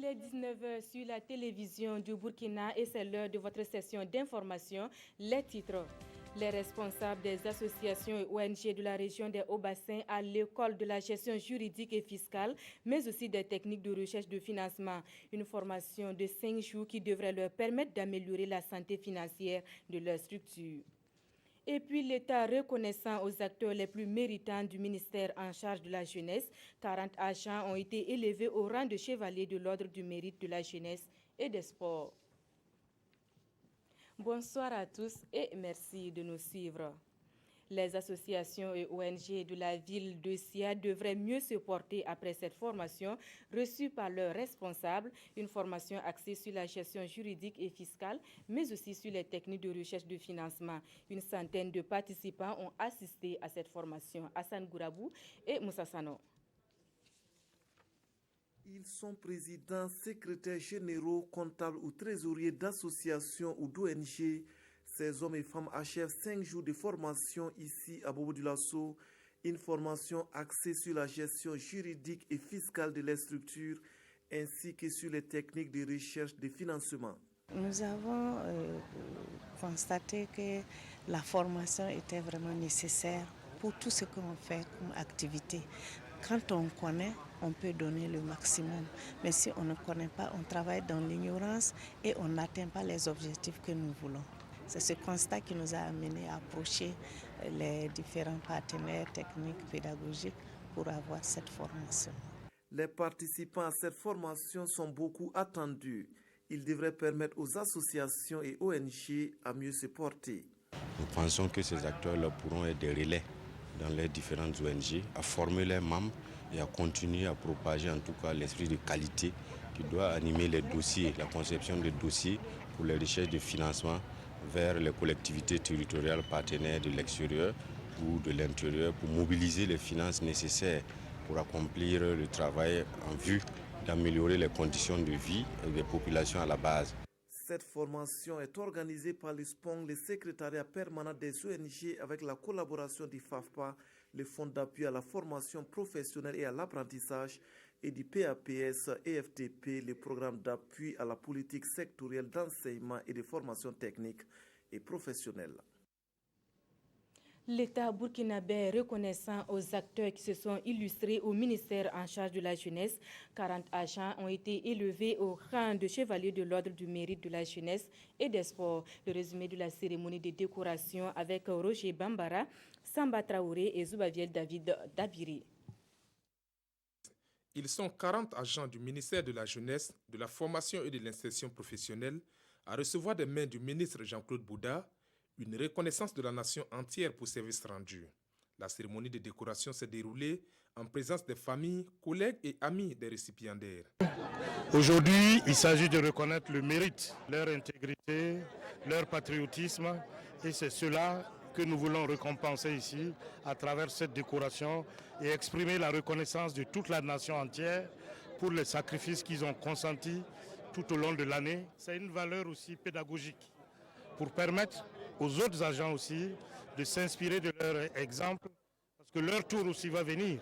Il est 19h sur la télévision du Burkina et c'est l'heure de votre session d'information. Les titres. Les responsables des associations et ONG de la région des Hauts-Bassins à l'école de la gestion juridique et fiscale, mais aussi des techniques de recherche de financement. Une formation de 5 jours qui devrait leur permettre d'améliorer la santé financière de leur structure. Et puis l'État reconnaissant aux acteurs les plus méritants du ministère en charge de la jeunesse, 40 agents ont été élevés au rang de chevalier de l'ordre du mérite de la jeunesse et des sports. Bonsoir à tous et merci de nous suivre. Les associations et ONG de la ville de Sia devraient mieux se porter après cette formation reçue par leurs responsables, une formation axée sur la gestion juridique et fiscale, mais aussi sur les techniques de recherche de financement. Une centaine de participants ont assisté à cette formation. Hassan Gourabou et Moussa Sano. Ils sont présidents, secrétaires généraux, comptables ou trésoriers d'associations ou d'ONG. Ces hommes et femmes achèvent 5 jours de formation ici à Bobo Dioulasso, une formation axée sur la gestion juridique et fiscale de les structures, ainsi que sur les techniques de recherche de financement. Nous avons constaté que la formation était vraiment nécessaire pour tout ce qu'on fait comme activité. Quand on connaît, on peut donner le maximum. Mais si on ne connaît pas, on travaille dans l'ignorance et on n'atteint pas les objectifs que nous voulons. C'est ce constat qui nous a amenés à approcher les différents partenaires techniques, pédagogiques pour avoir cette formation. Les participants à cette formation sont beaucoup attendus. Ils devraient permettre aux associations et ONG à mieux se porter. Nous pensons que ces acteurs-là pourront être des relais dans les différentes ONG, à former les membres et à continuer à propager en tout cas l'esprit de qualité qui doit animer les dossiers, la conception des dossiers pour les recherches de financement vers les collectivités territoriales partenaires de l'extérieur ou de l'intérieur pour mobiliser les finances nécessaires pour accomplir le travail en vue d'améliorer les conditions de vie des populations à la base. Cette formation est organisée par le SPONG, le secrétariat permanent des ONG, avec la collaboration du FAFPA, le Fonds d'appui à la formation professionnelle et à l'apprentissage, et du PAPS et FTP, le programme d'appui à la politique sectorielle d'enseignement et de formation technique et professionnelle. L'État burkinabé reconnaissant aux acteurs qui se sont illustrés au ministère en charge de la jeunesse. 40 agents ont été élevés au rang de chevalier de l'ordre du mérite de la jeunesse et des sports. Le résumé de la cérémonie de décoration avec Roger Bambara, Samba Traoré et Zoubaviel David Dabiri. Ils sont 40 agents du ministère de la Jeunesse, de la Formation et de l'Insertion professionnelle à recevoir des mains du ministre Jean-Claude Bouda une reconnaissance de la nation entière pour services rendus. La cérémonie de décoration s'est déroulée en présence des familles, collègues et amis des récipiendaires. Aujourd'hui, il s'agit de reconnaître le mérite, leur intégrité, leur patriotisme, et c'est cela que nous voulons récompenser ici à travers cette décoration et exprimer la reconnaissance de toute la nation entière pour les sacrifices qu'ils ont consentis tout au long de l'année. C'est une valeur aussi pédagogique pour permettre aux autres agents aussi de s'inspirer de leur exemple, parce que leur tour aussi va venir,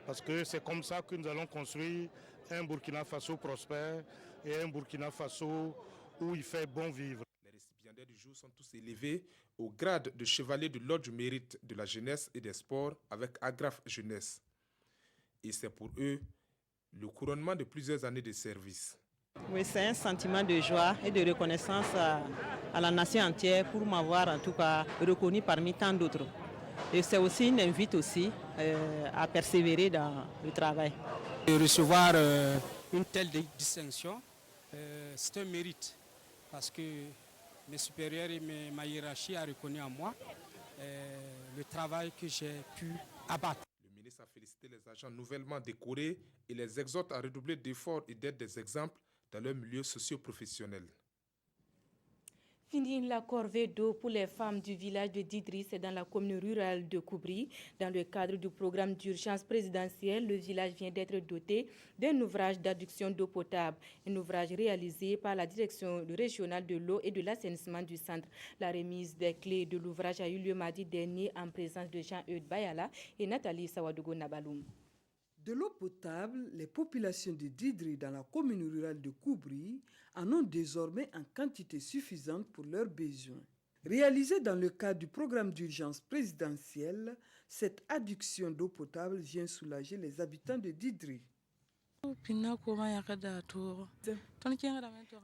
parce que c'est comme ça que nous allons construire un Burkina Faso prospère et un Burkina Faso où il fait bon vivre. Les récipiendaires du jour sont tous élevés au grade de chevalier de l'ordre du mérite de la jeunesse et des sports avec agrafe jeunesse. Et c'est pour eux le couronnement de plusieurs années de service. Oui, c'est un sentiment de joie et de reconnaissance à la nation entière pour m'avoir en tout cas reconnu parmi tant d'autres. Et c'est aussi une invite aussi à persévérer dans le travail. De recevoir une telle distinction, c'est un mérite parce que mes supérieurs et ma hiérarchie ont reconnu en moi le travail que j'ai pu abattre. Le ministre a félicité les agents nouvellement décorés et les exhorte à redoubler d'efforts et d'être des exemples dans leur milieu socio-professionnel. Fini la corvée d'eau pour les femmes du village de Didris et dans la commune rurale de Koubri. Dans le cadre du programme d'urgence présidentielle, le village vient d'être doté d'un ouvrage d'adduction d'eau potable, un ouvrage réalisé par la direction régionale de l'eau et de l'assainissement du centre. La remise des clés de l'ouvrage a eu lieu mardi dernier en présence de Jean-Eudes Bayala et Nathalie Sawadogo Nabaloum. De l'eau potable, les populations de Didri dans la commune rurale de Koubri en ont désormais en quantité suffisante pour leurs besoins. Réalisée dans le cadre du programme d'urgence présidentiel, cette adduction d'eau potable vient soulager les habitants de Didri.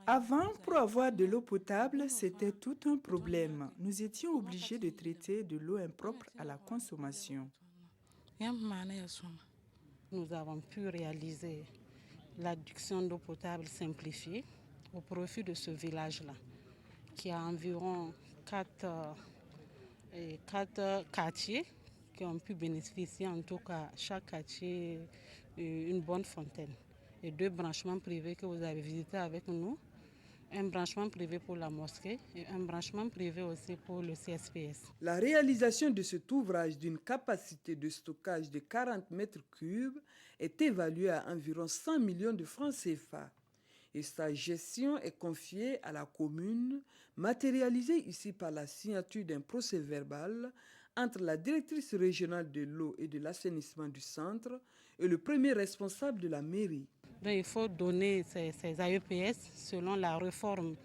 Avant, pour avoir de l'eau potable, c'était tout un problème. Nous étions obligés de traiter de l'eau impropre à la consommation. Nous avons pu réaliser l'adduction d'eau potable simplifiée au profit de ce village-là, qui a environ 4 quartiers qui ont pu bénéficier, en tout cas chaque quartier, une bonne fontaine. Et 2 branchements privés que vous avez visités avec nous, un branchement privé pour la mosquée et un branchement privé aussi pour le CSPS. La réalisation de cet ouvrage d'une capacité de stockage de 40 mètres cubes est évaluée à environ 100 millions de francs CFA. Et sa gestion est confiée à la commune, matérialisée ici par la signature d'un procès-verbal entre la directrice régionale de l'eau et de l'assainissement du centre et le premier responsable de la mairie. Donc, il faut donner ces AEPS selon la réforme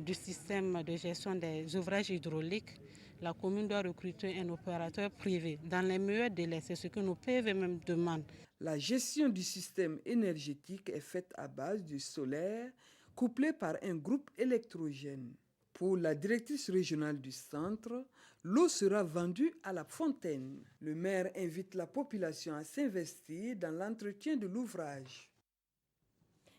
du système de gestion des ouvrages hydrauliques. La commune doit recruter un opérateur privé dans les meilleurs délais. C'est ce que nos PV même demandent. La gestion du système énergétique est faite à base du solaire, couplé par un groupe électrogène. Pour la directrice régionale du centre, l'eau sera vendue à la fontaine. Le maire invite la population à s'investir dans l'entretien de l'ouvrage.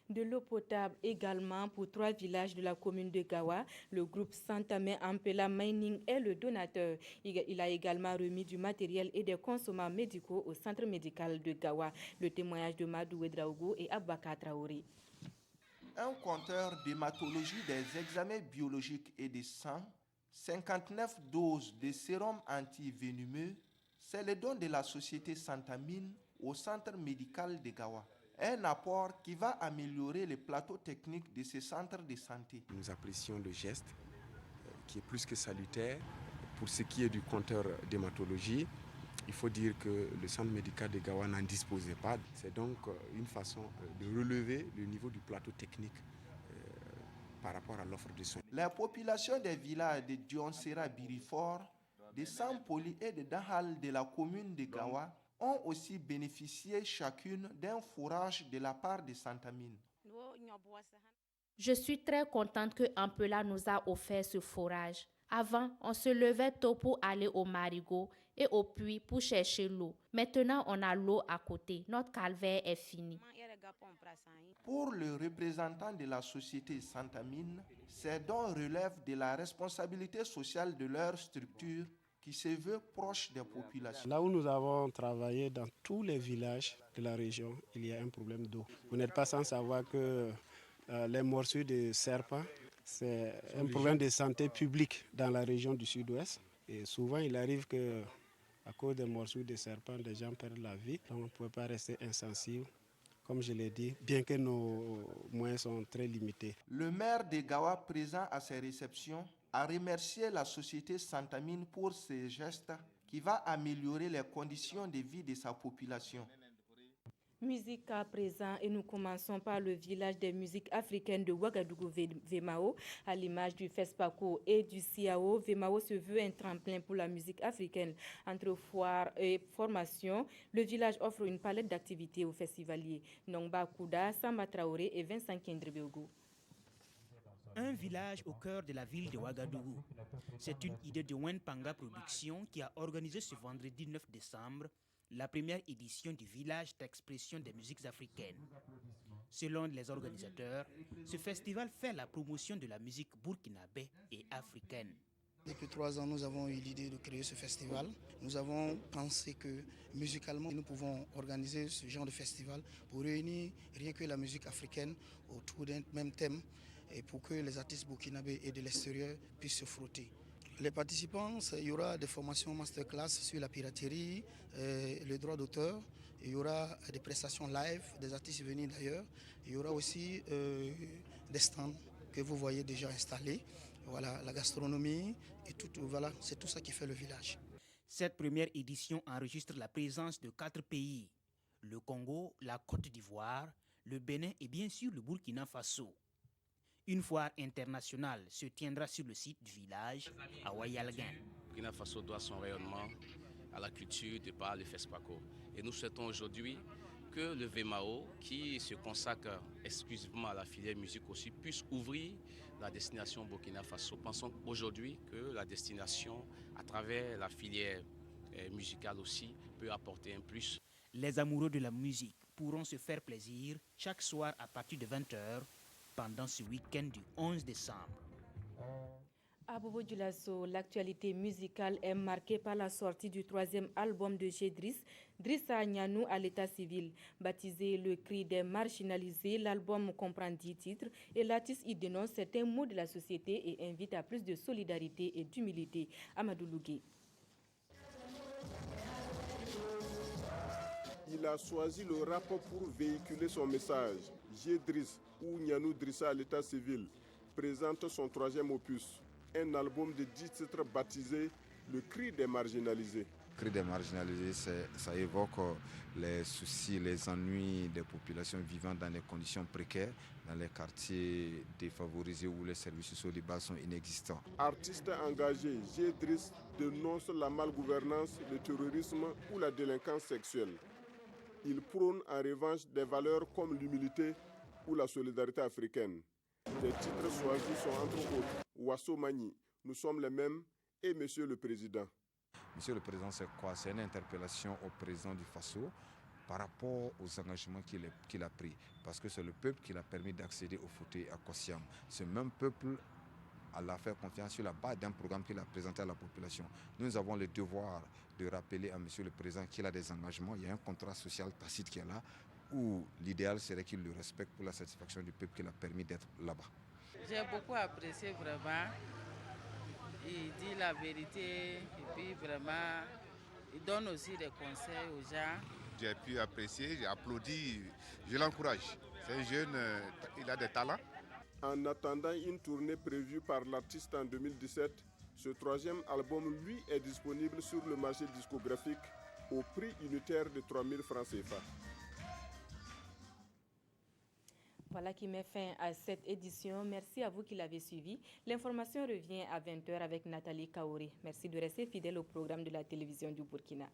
De l'eau potable également pour 3 villages de la commune de Gawa. Le groupe Santamé Ampela Mining est le donateur. Il a également remis du matériel et des consommants médicaux au centre médical de Gawa. Le témoignage de Madou Ouedraogo et Abaka Traoré. Un compteur d'hématologie des examens biologiques et de sang, 59 doses de sérum antivénimeux, c'est le don de la société Santamine au centre médical de Gawa. Un apport qui va améliorer les plateaux techniques de ce centre de santé. Nous apprécions le geste qui est plus que salutaire. Pour ce qui est du compteur d'hématologie, il faut dire que le centre médical de Gawa n'en disposait pas. C'est donc une façon de relever le niveau du plateau technique par rapport à l'offre de soins. La population des villages de Dionsera Birifort, de Sampoli et de Dahal de la commune de Gawa ont aussi bénéficié chacune d'un fourrage de la part de Santamine. Je suis très contente que Ampela nous a offert ce fourrage. Avant, on se levait tôt pour aller au marigot et au puits pour chercher l'eau. Maintenant, on a l'eau à côté. Notre calvaire est fini. Pour le représentant de la société Santamine, ces dons relèvent de la responsabilité sociale de leur structure qui se veut proche des populations. Là où nous avons travaillé dans tous les villages de la région, il y a un problème d'eau. Vous n'êtes pas sans savoir que les morsures de serpents, c'est un problème de santé publique dans la région du sud-ouest. Et souvent, il arrive que, à cause des morsures de serpents, des gens perdent la vie. Donc, on ne peut pas rester insensible, comme je l'ai dit, bien que nos moyens sont très limités. Le maire de Gawa, présent à ces réceptions, a remercié la société Santamine pour ses gestes qui va améliorer les conditions de vie de sa population. Musique à présent et nous commençons par le village des musiques africaines de Ouagadougou Vemao. À l'image du FESPACO et du CIAO, Vemao se veut un tremplin pour la musique africaine. Entre foire et formation, le village offre une palette d'activités aux festivaliers. Nongba Kouda, Samba Traoré et Vincent Kendrebeogo. Un village au cœur de la ville de Ouagadougou. C'est une idée de Wenpanga Productions qui a organisé ce vendredi 9 décembre la première édition du village d'expression des musiques africaines. Selon les organisateurs, ce festival fait la promotion de la musique burkinabé et africaine. Depuis 3 ans, nous avons eu l'idée de créer ce festival. Nous avons pensé que musicalement, nous pouvons organiser ce genre de festival pour réunir rien que la musique africaine autour d'un même thème et pour que les artistes burkinabés et de l'extérieur puissent se frotter. Les participants, il y aura des formations masterclass sur la piraterie, les droits d'auteur. Il y aura des prestations live, des artistes venus d'ailleurs. Il y aura aussi des stands que vous voyez déjà installés. Voilà, la gastronomie et tout, voilà, c'est tout ça qui fait le village. Cette première édition enregistre la présence de 4 pays. le Congo, la Côte d'Ivoire, le Bénin et bien sûr le Burkina Faso. Une foire internationale se tiendra sur le site du village à Wayalgan. Burkina Faso doit son rayonnement à la culture de par le FESPACO. Et nous souhaitons aujourd'hui que le VMAO, qui se consacre exclusivement à la filière musique aussi, puisse ouvrir la destination Burkina Faso. Pensons aujourd'hui que la destination, à travers la filière musicale aussi, peut apporter un plus. Les amoureux de la musique pourront se faire plaisir chaque soir à partir de 20h pendant ce week-end du 11 décembre. À Bobo Dioulasso, l'actualité musicale est marquée par la sortie du 3e album de G. Drissa Gnanou à l'état civil. Baptisé Le Cri des marginalisés, l'album comprend 10 titres et l'artiste y dénonce certains maux de la société et invite à plus de solidarité et d'humilité. Amadou Lougué. Il a choisi le rap pour véhiculer son message. G. Driss ou Gnanou Drissa à l'état civil présente son 3e opus. Un album de 10 titres baptisé Le Cri des marginalisés. Le Cri des marginalisés, ça évoque les soucis, les ennuis des populations vivant dans des conditions précaires, dans les quartiers défavorisés où les services sociaux de base sont inexistants. Artiste engagé, G. Driss dénonce la malgouvernance, le terrorisme ou la délinquance sexuelle. Il prône en revanche des valeurs comme l'humilité ou la solidarité africaine. Les titres choisis sont entre autres Wasso Mani, Nous sommes les mêmes et Monsieur le Président. Monsieur le Président, c'est quoi? C'est une interpellation au président du Faso par rapport aux engagements qu'il a pris. Parce que c'est le peuple qui l'a permis d'accéder au fauteuil à Kossiam. Ce même peuple a fait confiance sur la base d'un programme qu'il a présenté à la population. Nous avons le devoir de rappeler à Monsieur le Président qu'il a des engagements. Il y a un contrat social tacite qui est là, où l'idéal serait qu'il le respecte pour la satisfaction du peuple qui l'a permis d'être là-bas. J'ai beaucoup apprécié vraiment. Il dit la vérité et puis vraiment, il donne aussi des conseils aux gens. J'ai pu apprécier, j'ai applaudi, je l'encourage. C'est un jeune, il a des talents. En attendant une tournée prévue par l'artiste en 2017, ce 3e album, lui, est disponible sur le marché discographique au prix unitaire de 3 000 francs CFA. Voilà qui met fin à cette édition. Merci à vous qui l'avez suivi. L'information revient à 20h avec Nathalie Kaouri. Merci de rester fidèle au programme de la télévision du Burkina.